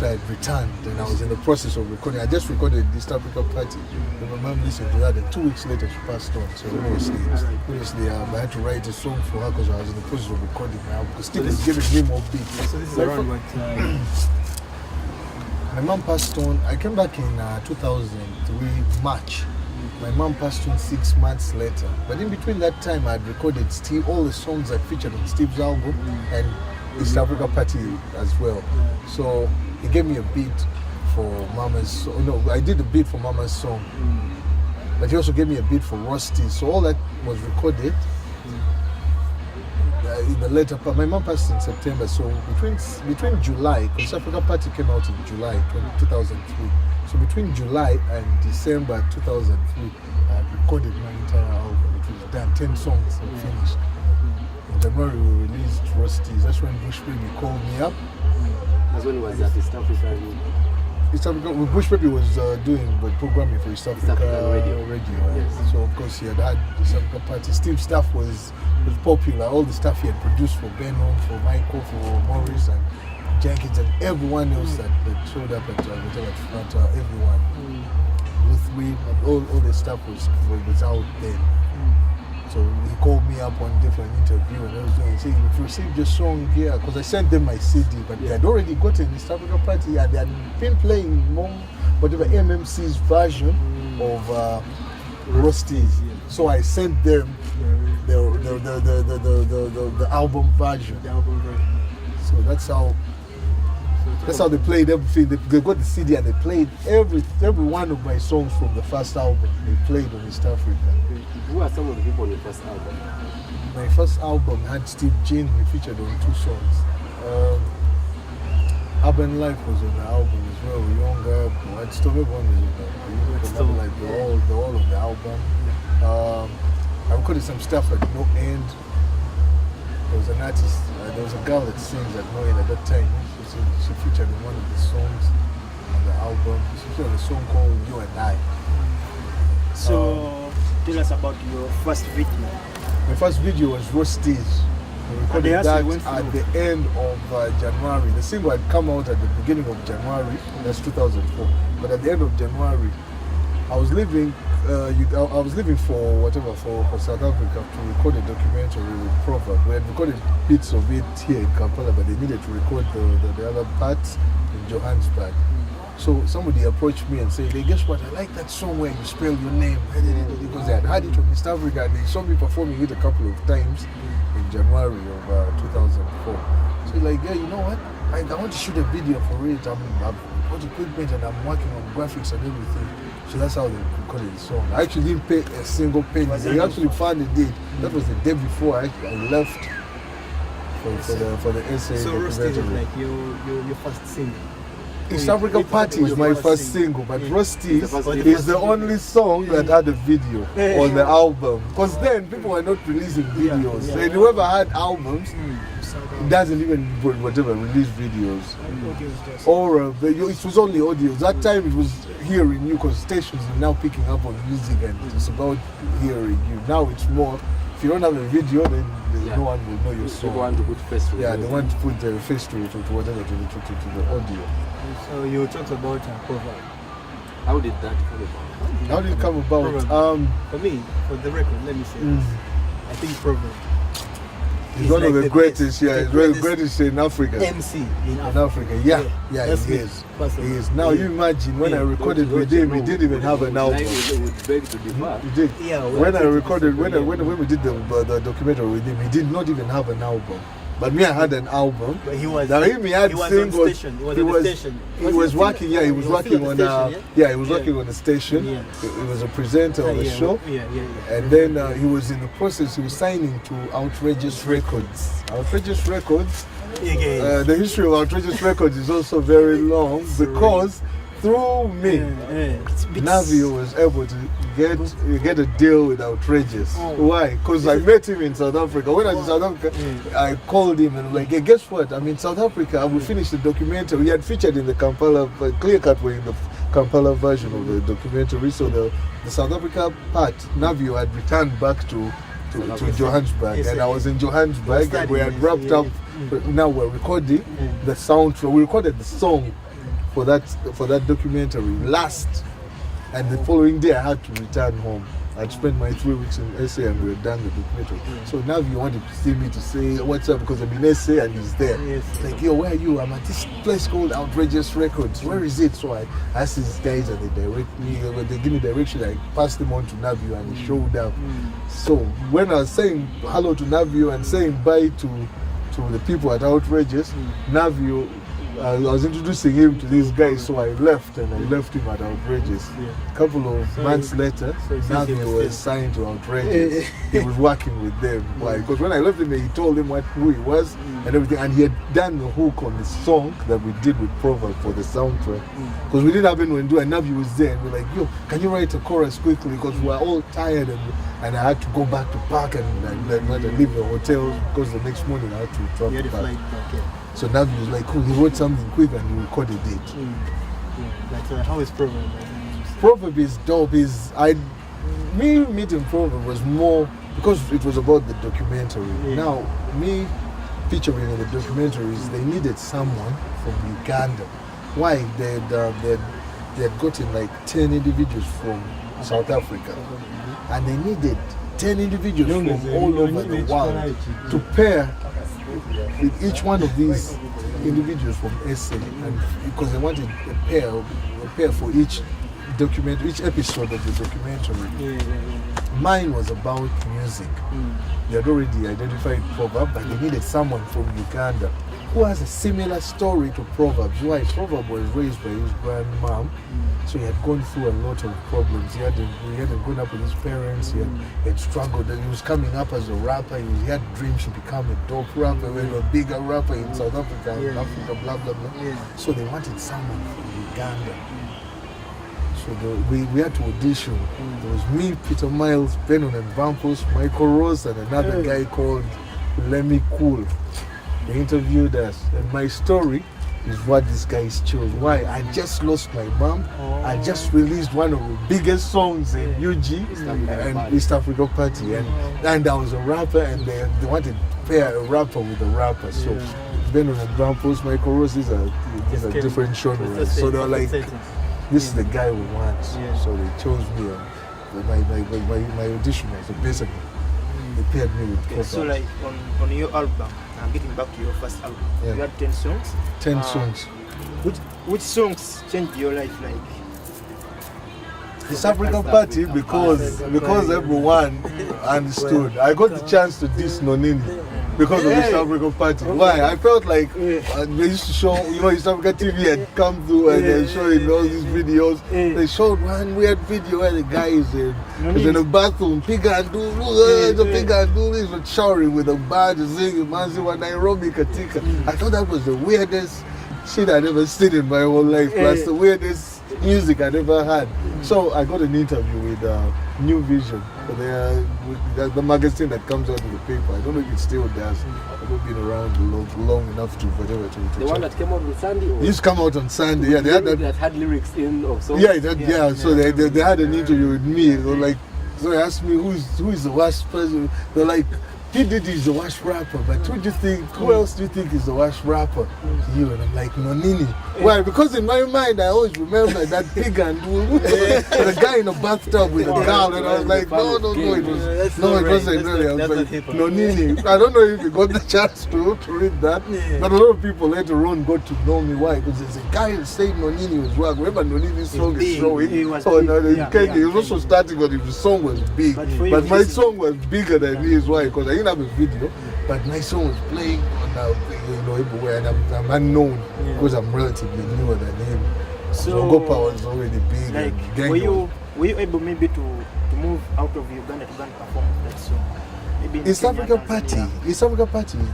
after I had returned and I was in the process of recording. I just recorded the East Africa party. And my mom listened to that, and 2 weeks later she passed on. So obviously, I had to write a song for her because I was in the process of recording my album. Because Steve is giving me more beats. So this is around what time? My mom passed on. I came back in 2003 March. My mom passed on 6 months later. But in between that time, I had recorded Steve, all the songs that featured on Steve's album and East Africa Party as well. So he gave me a beat for Mama's song. No, I did a beat for Mama's song. But he also gave me a beat for Rusty. So all that was recorded in the later part. My mom passed in September. So between July, because East Africa Party came out in July 2003. So between July and December 2003, I recorded my entire album. It was done, 10 songs and finished. In January we released Rusty's. That's when Bush Baby called me up. That's when it was at East Africa. East Africa, Bush Baby was doing programming for East Africa radio. Yes. So of course he had East Africa Party. Steve's stuff was popular. All the stuff he had produced for Benham, for Michael, for Morris and Jenkins and everyone else that showed up at front, everyone. With me, all the stuff was out there. So he called me up on different interview and I was doing, saying, "If you received your song here," because I sent them my CD, but they had already gotten East Africa Party and they had been playing more, whatever MMC's version of Rusty's. So I sent them the album version. So that's how they played everything. They got the CD and they played every one of my songs from the first album. They played on East Africa. Who are some of the people on your first album? My first album had Steve Jean. We featured on 2 songs. Urban Life was on the album as well. Younger, but still everyone was on the like the all of the album. I recorded some stuff at No End. There was an artist. There was a girl that sings at No End at that time. She featured in one of the songs on the album. She featured on a song called You and I. So tell us about your first video. My first video was Rusty's. We recorded that at the end of January. The single had come out at the beginning of January. That's 2004. But at the end of January, I was leaving. I was leaving for South Africa to record a documentary with Proverb. We had recorded bits of it here in Kampala, but they needed to record the other parts in Johannesburg. So somebody approached me and said, "Hey, guess what? I like that song where you spell your name." Because they had heard it from East Africa and they saw me performing it a couple of times in January of 2004. So like, yeah, you know what? I want to shoot a video for it. I've got equipment and I'm working on graphics and everything. So that's how they recorded the song. I actually didn't pay a single penny. They actually funded it. That was the day before I left for the essay. So Rusty is like your first single. East Africa Party is my first single, but Rusty is the only song that had a video on the album. Because then people were not releasing videos. And whoever had albums doesn't even release videos. Or it was only audio. That time it was hearing you because stations are now picking up on music and it's about hearing you. Now it's more, if you don't have a video, then no one will know your song. People want to put face to it. Yeah, they want to put their face to it, to whatever, to the audio. So you talked about Proverb. How did that come about? How did it come about? For me, for the record, let me say this. I think Proverb he's one of the greatest, he's the greatest in Africa. MC in Africa. Yeah, he is. He is. Now you imagine when I recorded with him, he didn't even have an album. He would beg to differ. He did. Yeah, when I recorded, when we did the documentary with him, he did not even have an album. But me, I had an album. But he was. Now he had singles. He was working. Yeah, he was working on. He was working on the station. He was a presenter on the show. And then he was in the process. He was signing to Outrageous Records. Outrageous Records. The history of Outrageous Records is also very long because through me, Navio was able to get a deal with Outrageous. Why? Because I met him in South Africa. When I was in South Africa, I called him and like, hey, guess what? I'm in South Africa. I will finish the documentary. We had featured in the Kampala, Clear Cut were in the Kampala version of the documentary. So the South Africa part, Navio had returned back to Johannesburg, and I was in Johannesburg, and we had wrapped up. Now we're recording the soundtrack. We recorded the song for that documentary last, and the following day I had to return home. I'd spent my 3 weeks in SA and we were done with the documentary. So now you wanted to see me to say what's up because I'm in SA and he's there. Yes. Like, yo, where are you? I'm at this place called Outrageous Records. Where is it? So I asked these guys and they direct me. When they give me direction, I passed them on to Navio and he showed up. So when I was saying hello to Navio and saying bye to the people at Outrageous, Navio, I was introducing him to these guys, so I left and I left him at Outrageous. A couple of months later, Navio was signed to Outrageous. He was working with them. Why? Because when I left him, he told him who he was and everything, and he had done the hook on the song that we did with Proverb for the soundtrack. Because we didn't have anyone to do, and Navio was there, and we're like, yo, can you write a chorus quickly? Because we were all tired and I had to go back to park and leave the hotel because the next morning I had to travel back. So now he was like, cool, he wrote something quick and he recorded it. Like, how is Proverb? Proverb is dope. Me meeting Proverb was more because it was about the documentary. Now, me featuring in the documentaries, they needed someone from Uganda. Why? They had gotten like 10 individuals from South Africa. And they needed 10 individuals from all over the world to pair with each one of these individuals from SA, and because they wanted a pair for each episode of the documentary. Mine was about music. They had already identified Proverb, but they needed someone from Uganda who has a similar story to Proverbs. Why? Proverb was raised by his grandmom, so he had gone through a lot of problems. He hadn't grown up with his parents. He had struggled. And he was coming up as a rapper. He had dreams to become a dope rapper, a bigger rapper in South Africa, Africa, blah blah blah. So they wanted someone from Uganda. So we had to audition. There was me, Peter Miles, Benon and Vampus, Michael Rose, and another guy called Lemmy Cool. They interviewed us, and my story is what these guys chose. Why? I just lost my mom. I just released one of the biggest songs in UG and East Africa Party, and I was a rapper, and they wanted to pair a rapper with a rapper. So Benon and Vampus, Michael Rose is a different genre. So they were like, this is the guy we want. So they chose me. My audition was basically they paired me with Proverb. So like on your album, getting back to your first album, you had 10 songs. 10 songs. Which songs changed your life like? East Africa Party because everyone understood. I got the chance to diss Nonini because of East Africa Party. Why? I felt like they used to show, East Africa TV had come through and they're showing all these videos. They showed one weird video where the guy is in a bathroom, pig and do this, was showering with a badge, singing Manziwa Nairobi Katika. I thought that was the weirdest shit I'd ever seen in my whole life, plus the weirdest music I'd ever had. So I got an interview with New Vision, the magazine that comes out in the paper. I don't know if it still does. I've not been around long enough to whatever to the one that came out on Sunday? Or? It used to come out on Sunday. Yeah, they had that had lyrics in of songs. So they had an interview with me. They were like, so they asked me who is the worst person. They're like, P. Diddy is the worst rapper, but who else do you think is the worst rapper? You. And I'm like, Nonini. Why? Because in my mind, I always remember that pig and the guy in a bathtub with a girl, and I was like, no, it wasn't really. I was like, Nonini. I don't know if you got the chance to read that, but a lot of people later on got to know me. Why? Because there's a guy who said Nonini was work. Remember Nonini's song is showing? He was also starting when his song was big, but my song was bigger than his. Why? Because I didn't have a video, but my song was playing on everywhere, and I'm unknown because I'm relatively newer than him. So Gopa was already big. Like, were you able maybe to move out of Uganda to go and perform that song? East Africa Party is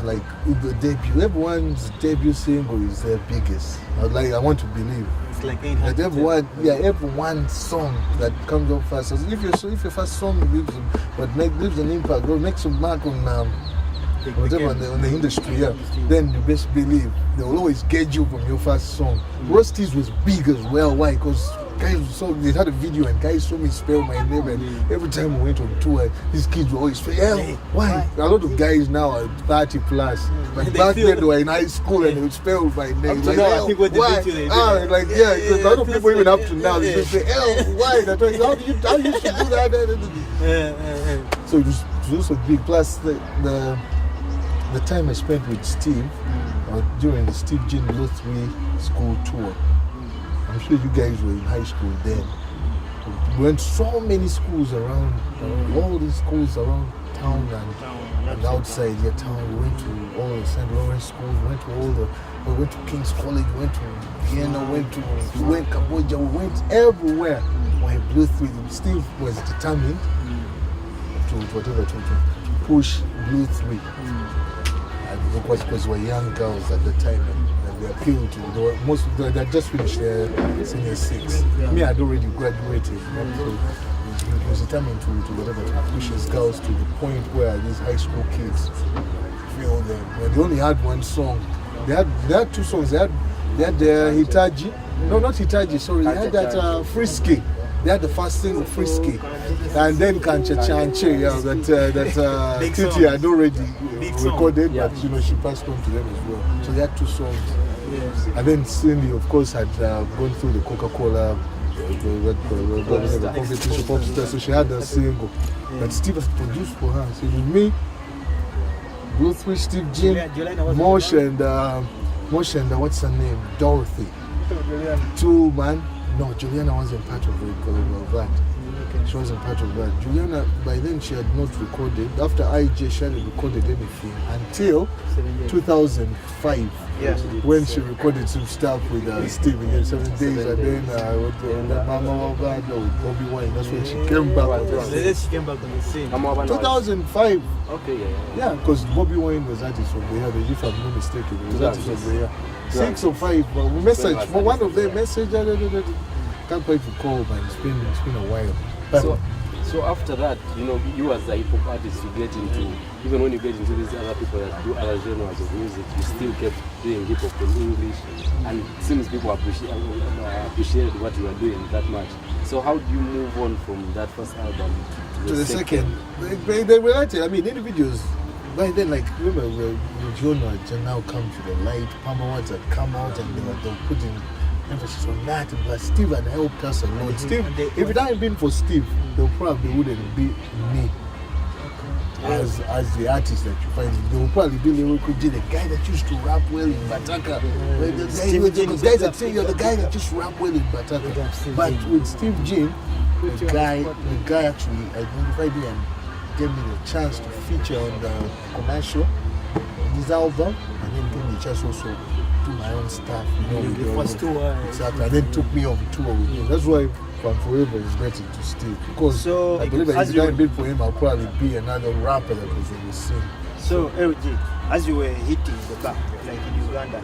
like the debut. Everyone's debut single is their biggest. I want to believe. It's like everyone's song that comes up first. So if your first song leaves an impact or makes a mark on whatever on the industry, then you best believe they will always get you from your first song. Rosty's was big as well. Why? Because guys saw, they had a video and guys saw me spell my name, and every time we went on tour, these kids were always spell, why? A lot of guys now are 30 plus, but back then they were in high school and they would spell my name. Like, now, I think what why? they Like, a lot of people even up to now, they just say, why? How used to do that? So it was also big. Plus the time I spent with Steve during the Steve Jean Lutheran school tour. I'm sure you guys were in high school then. We went to so many schools around, all these schools around town and outside your town. We went to all the St. Lawrence schools, we went to King's College, we went to Vienna, we went to Cambodia, we went everywhere. Why Blue 3, Steve was determined to push Blue 3. And because we were young girls at the time and they appealed to, they had just finished their senior 6. Me, I'd already graduated. So he was determined to push his girls to the point where these high school kids feel them. And they only had one song. They had 2 songs. They had Hitaji. No, not Hitaji, sorry. They had that Frisky. They had the first single, Frisky. And then Kancha Chanche, that Titi had already recorded, but she passed on to them as well. So they had 2 songs. Yes. And then Cindy, of course, had gone through the Coca-Cola competition, pop star, so she had a single that Steve has produced for her. So with me, Blue 3, Steve Jean, Mosh and what's her name? Dorothy. 2 man. No, Juliana wasn't part of that. She wasn't part of that. Juliana, by then she had not recorded. After IJ, she hadn't recorded anything until 2005. Yes. When she recorded some stuff with Steve in 7 days, and then with Mama Bobby Wine. That's when she came back. She came back on the scene. 2005. Okay, yeah. Because Bobby Wine was artist of the year, if I'm not mistaken. He was artist of the year. 6 or 5, but we messaged for one of them. Can't quite recall, but it's been a while. But so after that, you as a hip hop artist, you get into, even when you get into these other people that do other genres of music, you still kept doing hip hop in English, and it seems people appreciated what you were doing that much. So how do you move on from that first album to the second? They were actually, I mean, individuals. By then, like, remember when genre had now come to the light, Palmer Words had come out and they were putting emphasis on that, but Steve had helped us a lot. Steve, if it hadn't been for Steve, they probably wouldn't be me as the artist that you find. They would probably be lyrical, the guy that used to rap well in Bataka. The guys that say you're the guy that just rap well in Bataka. But with Steve Jean, the guy actually identified me and gave me the chance to feature on the commercial on his album, and then gave me the chance also to do my own stuff. The first tour. Exactly, and then took me on tour with him. That's why I'm forever indebted to Steve, because I believe that if it hadn't been for him, I'll probably be another rapper that was in the scene. So LG, as you were hitting the back, like in Uganda,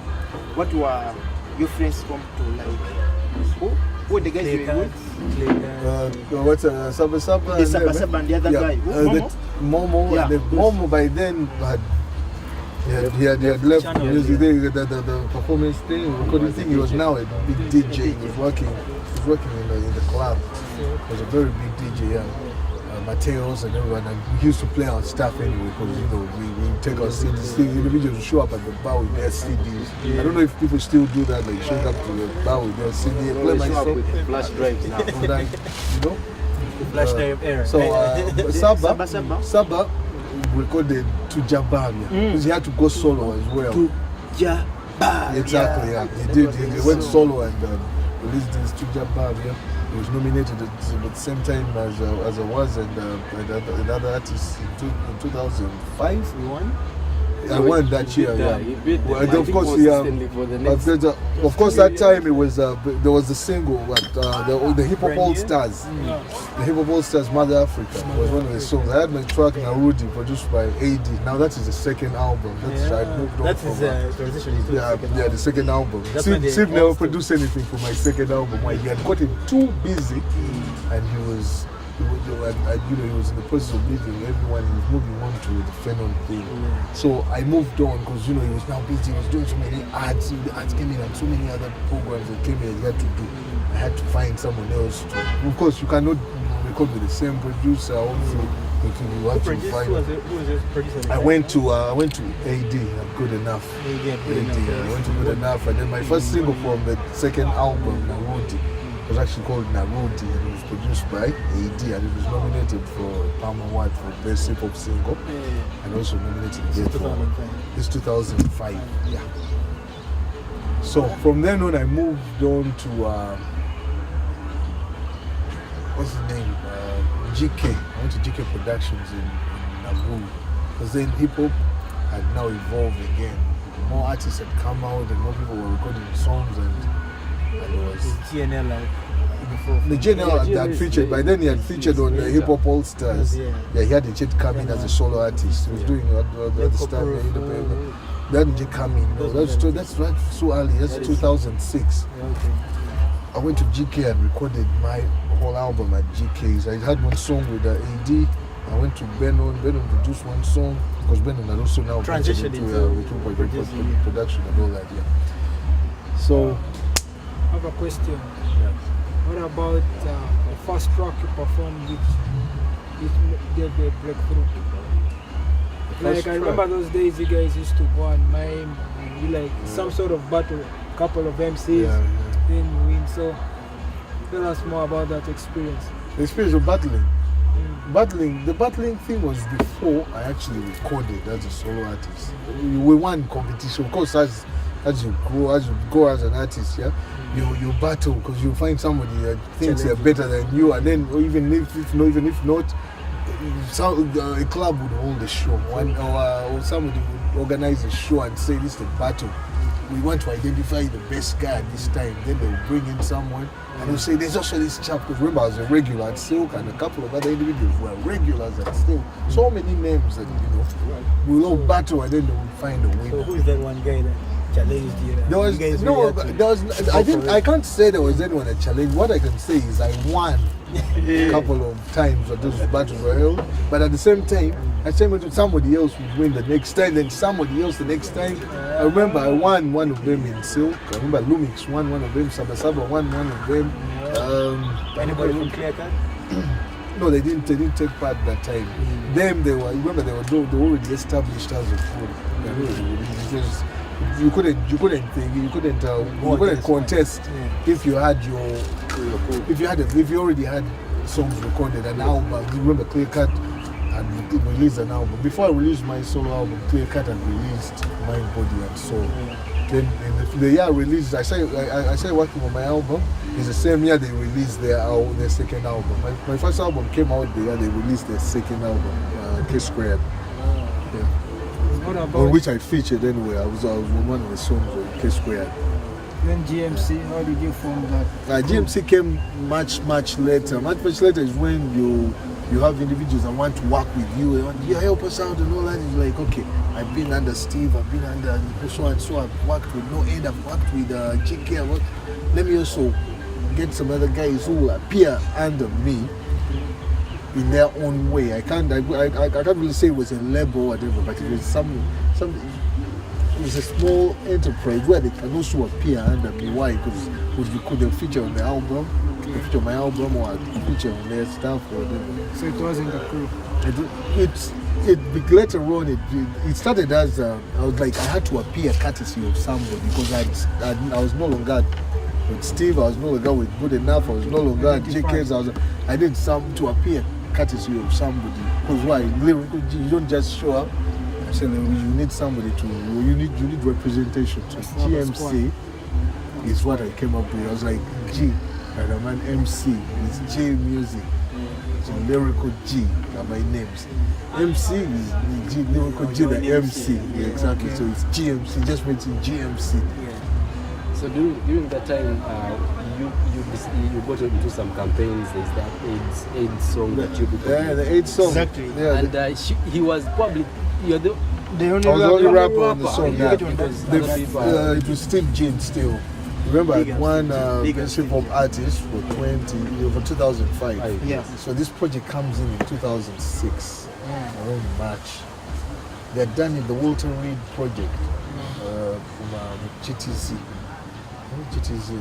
what were your friends come to like? Who the guys you were with? What's Saba Saba? The Saba Saba and the other guy. Momo. Yeah. Momo by then he had left music. The performance thing, recording thing. He was now a big DJ. He was working in the club. He was a very big DJ. Yeah. Mateos and everyone, and we used to play our stuff anyway, because we take our CDs. Individuals would show up at the bar with their CDs. I don't know if people still do that, like showing up to the bar with their CD and play my stuff with the flash drives now. The flash drive era. So Saba recorded Tujabavia because he had to go solo as well. Tujabavia. Exactly, yeah. He went solo and released this Tujabavia. He was nominated at the same time as I was, and another artist in 2005. You won? I won that year. Yeah. Of course, that time it was there was the single, the Hip Hop All Stars. The Hip Hop All Stars, Mother Africa was one of the songs. I had my track Narudi produced by AD. Now that is the second album. I moved on from transition. Yeah, the second album. Steve never produced anything for my second album. Why? He had gotten too busy, and he was in the process of leaving everyone. He was moving on to the Phenom thing. So I moved on because he was now busy. He was doing so many ads. The ads came in and so many other programs that came in he had to do. I had to find someone else to. Of course, you cannot record with the same producer. Also, you have to find. Who was the producer? I went to AD. Good enough. Yeah, I went to Good Enough, and then my first single from the second album, Narudi, was actually called Narudi, and it was produced by AD, and it was nominated for a Palm Award for Best Hip Hop Single, and also nominated again for this 2005. Yeah. So from then on, I moved on to what's the name? GK. I went to GK Productions in Nabu, because then hip hop had now evolved again. More artists had come out, and more people were recording songs, and it was GNL before. the GNL had featured. By then, he had featured on Hip Hop All Stars. Yeah, he had the Chet come in as a solo artist. He was doing the stuff. Then J come in. That's right, so early. That's 2006. Okay. I went to GK and recorded my whole album at GK's. I had one song with AD. I went to Benon. Benon produced one song because Benon had also now transitioned into production and all that. Yeah. So, I have a question. yeah. What about the first track you performed which gave a breakthrough? Like I remember those days you guys used to go and mime and be like some sort of battle, couple of MCs, then win. So tell us more about that experience. The experience of battling. The battling thing was before I actually recorded as a solo artist. We won competition. Of course, as you go as an artist, yeah, you battle because you find somebody that thinks they're better than you, and then even if not, a club would hold a show, or somebody would organize a show and say this is the battle. We want to identify the best guy at this time. Then they'll bring in someone and they'll say there's also this chap. Because remember, I was a regular at Silk, and a couple of other individuals were regulars at Silk. So many names that we'll all battle, and then they will find a winner. So who is that one guy that challenged you? I can't say there was anyone that challenged. What I can say is I won a couple of times that those battles were held, but at the same time, I said somebody else would win the next time, then somebody else the next time. I remember I won one of them in Silk. I remember Lumix won one of them. Sabasaba won one of them. Anybody from Clear Cut? No, they didn't take part that time. Them, they were already established as a crew. Because you couldn't contest if you already had songs recorded, an album. You remember Clear Cut had released an album. Before I released my solo album, Clear Cut had released Mind, Body and Soul. Then in the year I released, I started working on my album. It's the same year they released their second album. My first album came out the year they released their second album, K2. On which I featured anyway. I was one of the songs on K2. Then GMC, how did you form that? GMC came much later. Much later is when you have individuals that want to work with you. You help us out and all that. It's like, okay, I've been under Steve, I've been under so and so, I've worked with No End, I've worked with GK. Let me also get some other guys who will appear under me in their own way. I can't really say it was a label or whatever, but it was something. It was a small enterprise where they can also appear under me. Why? Because you could feature on the album, feature on my album, or feature on their stuff or whatever. So it wasn't a crew. Later on, it started as I was like I had to appear courtesy of somebody because I was no longer with Steve, I was no longer with Good Enough, I was no longer at JK's. I did some to appear courtesy of somebody. Because why? Lyrical G, you don't just show up. I'm saying you need somebody you need representation. So GMC is what I came up with. I was like G, and I'm an MC. It's J Music. So Lyrical G are my names. MC is G, Lyrical G, the MC. Yeah, exactly. So it's GMC. Just mention GMC. So during that time, you got into some campaigns. There's that AIDS song that you did. Yeah, the AIDS song. Exactly. Yeah, and he was probably the only rapper on the song. Yeah, it was still Gene still. Remember, I won Best Hip Hop Artist for 2005. Yeah. So this project comes in 2006, around March. They're done in the Walter Reed project from GTZ. GTZ.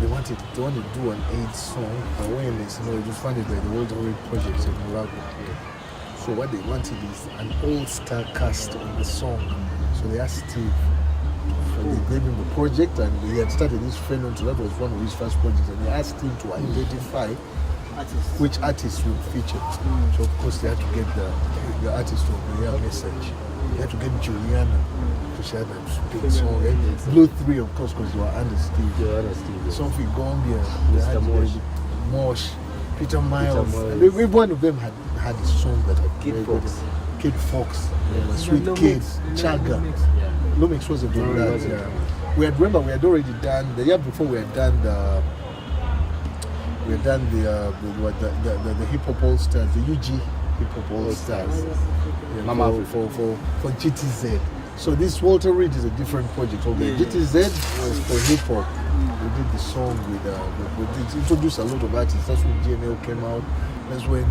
they wanted to do an AIDS song, awareness, you know, it was funded by the World Health Project in Morocco. So what they wanted is an all-star cast on the song. So they asked Steve, they gave him the project, and he had started this friend, so that was one of his first projects, and they asked him to identify which artists would feature. So of course they had to get the artist of the year message. They had to get Juliana to share that big song. Blue 3, of course, because you were under Steve. Sophie Gombia, we had Mosh, Peter Miles. Every one of them had a song that had Kid Fox, Sweet Kid, Chaga. Lumix wasn't doing that. We had already done the year before. We had done the Hip Hop All Stars, the UG Hip Hop All Stars, for GTZ. So this Walter Reed is a different project. Okay, GTZ was for hip hop. We did the song with we introduced a lot of artists. That's when GNL came out. That's when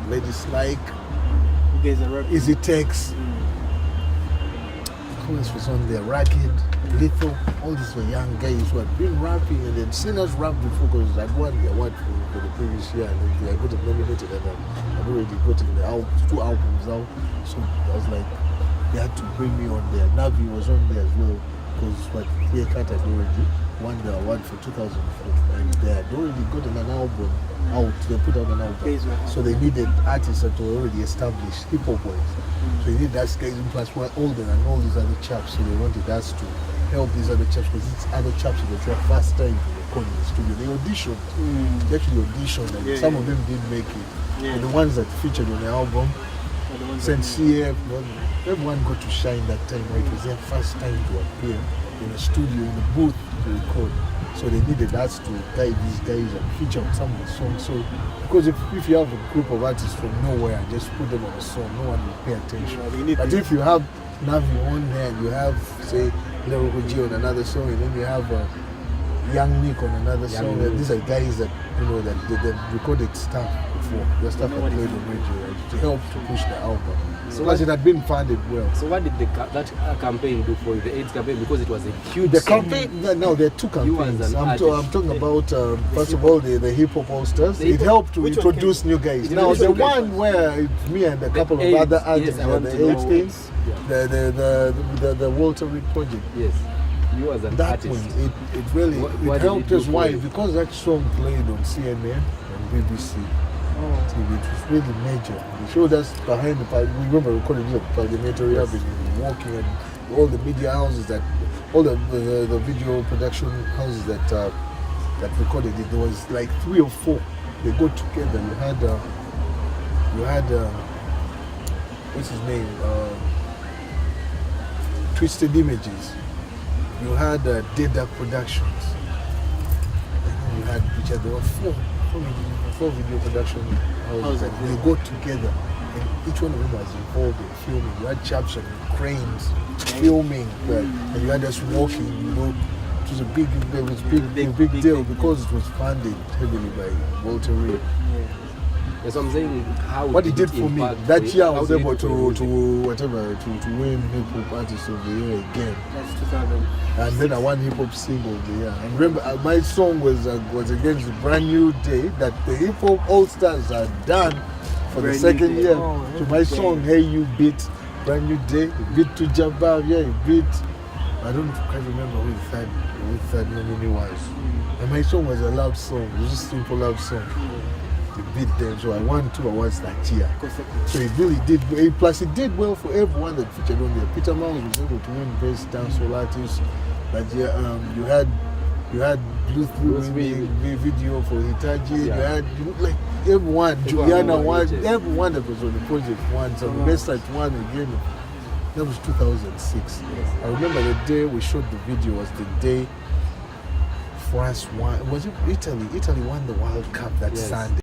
Ladies Like, Easy Tex. Who else was on there? Ragged, Lethal, all these were young guys who had been rapping and then seen us rap before, because I'd won the award for the previous year, and I got it nominated, and I'd already gotten the 2 albums out. So I was like, they had to bring me on there. Navi was on there as well, because what BYEITU had already won the award for 2004, and they had already gotten an album out. They put out an album, so they needed artists that were already established, hip hop boys. So they needed us guys who plus were older than all these other chaps. So they wanted us to help these other chaps, because these other chaps were their first time to record in the studio. They auditioned. They actually auditioned, and some of them didn't make it. But the ones that featured on the album, Saint CF, everyone got to shine that time. Right? It was their first time to appear in a studio, in a booth to record. So they needed us to guide these guys and feature on some of the songs. So, because if you have a group of artists from nowhere and just put them on a song, no one will pay attention. But if you have Navi on there, and you have, say, Lyrical G on another song, and then you have Young Nick on another song, and these are guys that, you know, that they've recorded stuff before. Their stuff had played on radio to help to push the album. So it had been funded well. So what did that campaign do for you, the AIDS campaign? Because it was a huge campaign. No, there are 2 campaigns. I'm talking about, first of all, the Hip Hop All Stars. It helped to introduce new guys. Now, the one where it's me and a couple of other artists, the AIDS things, the Walter Reed project. Yes. You as an that artist. One, it really helped us. Why? Because that song played on CNN and BBC. TV. It was really major. They showed us behind the we remember recording the Parliamentary Avenue, walking, and all the media houses all the video production houses that recorded it. There was like 3 or 4. They got together. You had what's his name? Twisted Images. You had Dead Duck Productions. And you had there were 4 video production houses, and they got together, and each one of them was involved in filming. You had chaps on cranes filming, and you had us walking. You know, it was a big deal because it was funded heavily by Walter Reed. Yes, I'm saying what it did for me that year, I was able to win Hip Hop Artist of the Year again. That's 2000. And then I won Hip Hop Single of the Year. And remember, my song was against the Brand New Day that the Hip Hop All Stars had done for the second year. So my song, Hey You beat Brand New Day, beat to Jabbar, beat. I can't remember who third nominee was. And my song was a love song. It was just a simple love song. Beat them, so I won 2 awards that year. So it really did. Plus, it did well for everyone that featured on there. Peter Miles was able to win Best Dancehall Artist. But yeah, you had Blue winning video for Hitachi. You had like everyone. Juliana won. Everyone that was on the project won. So the Best Light won again. That was 2006. I remember the day we shot the video was the day France won. Was it Italy? Italy won the World Cup that Sunday.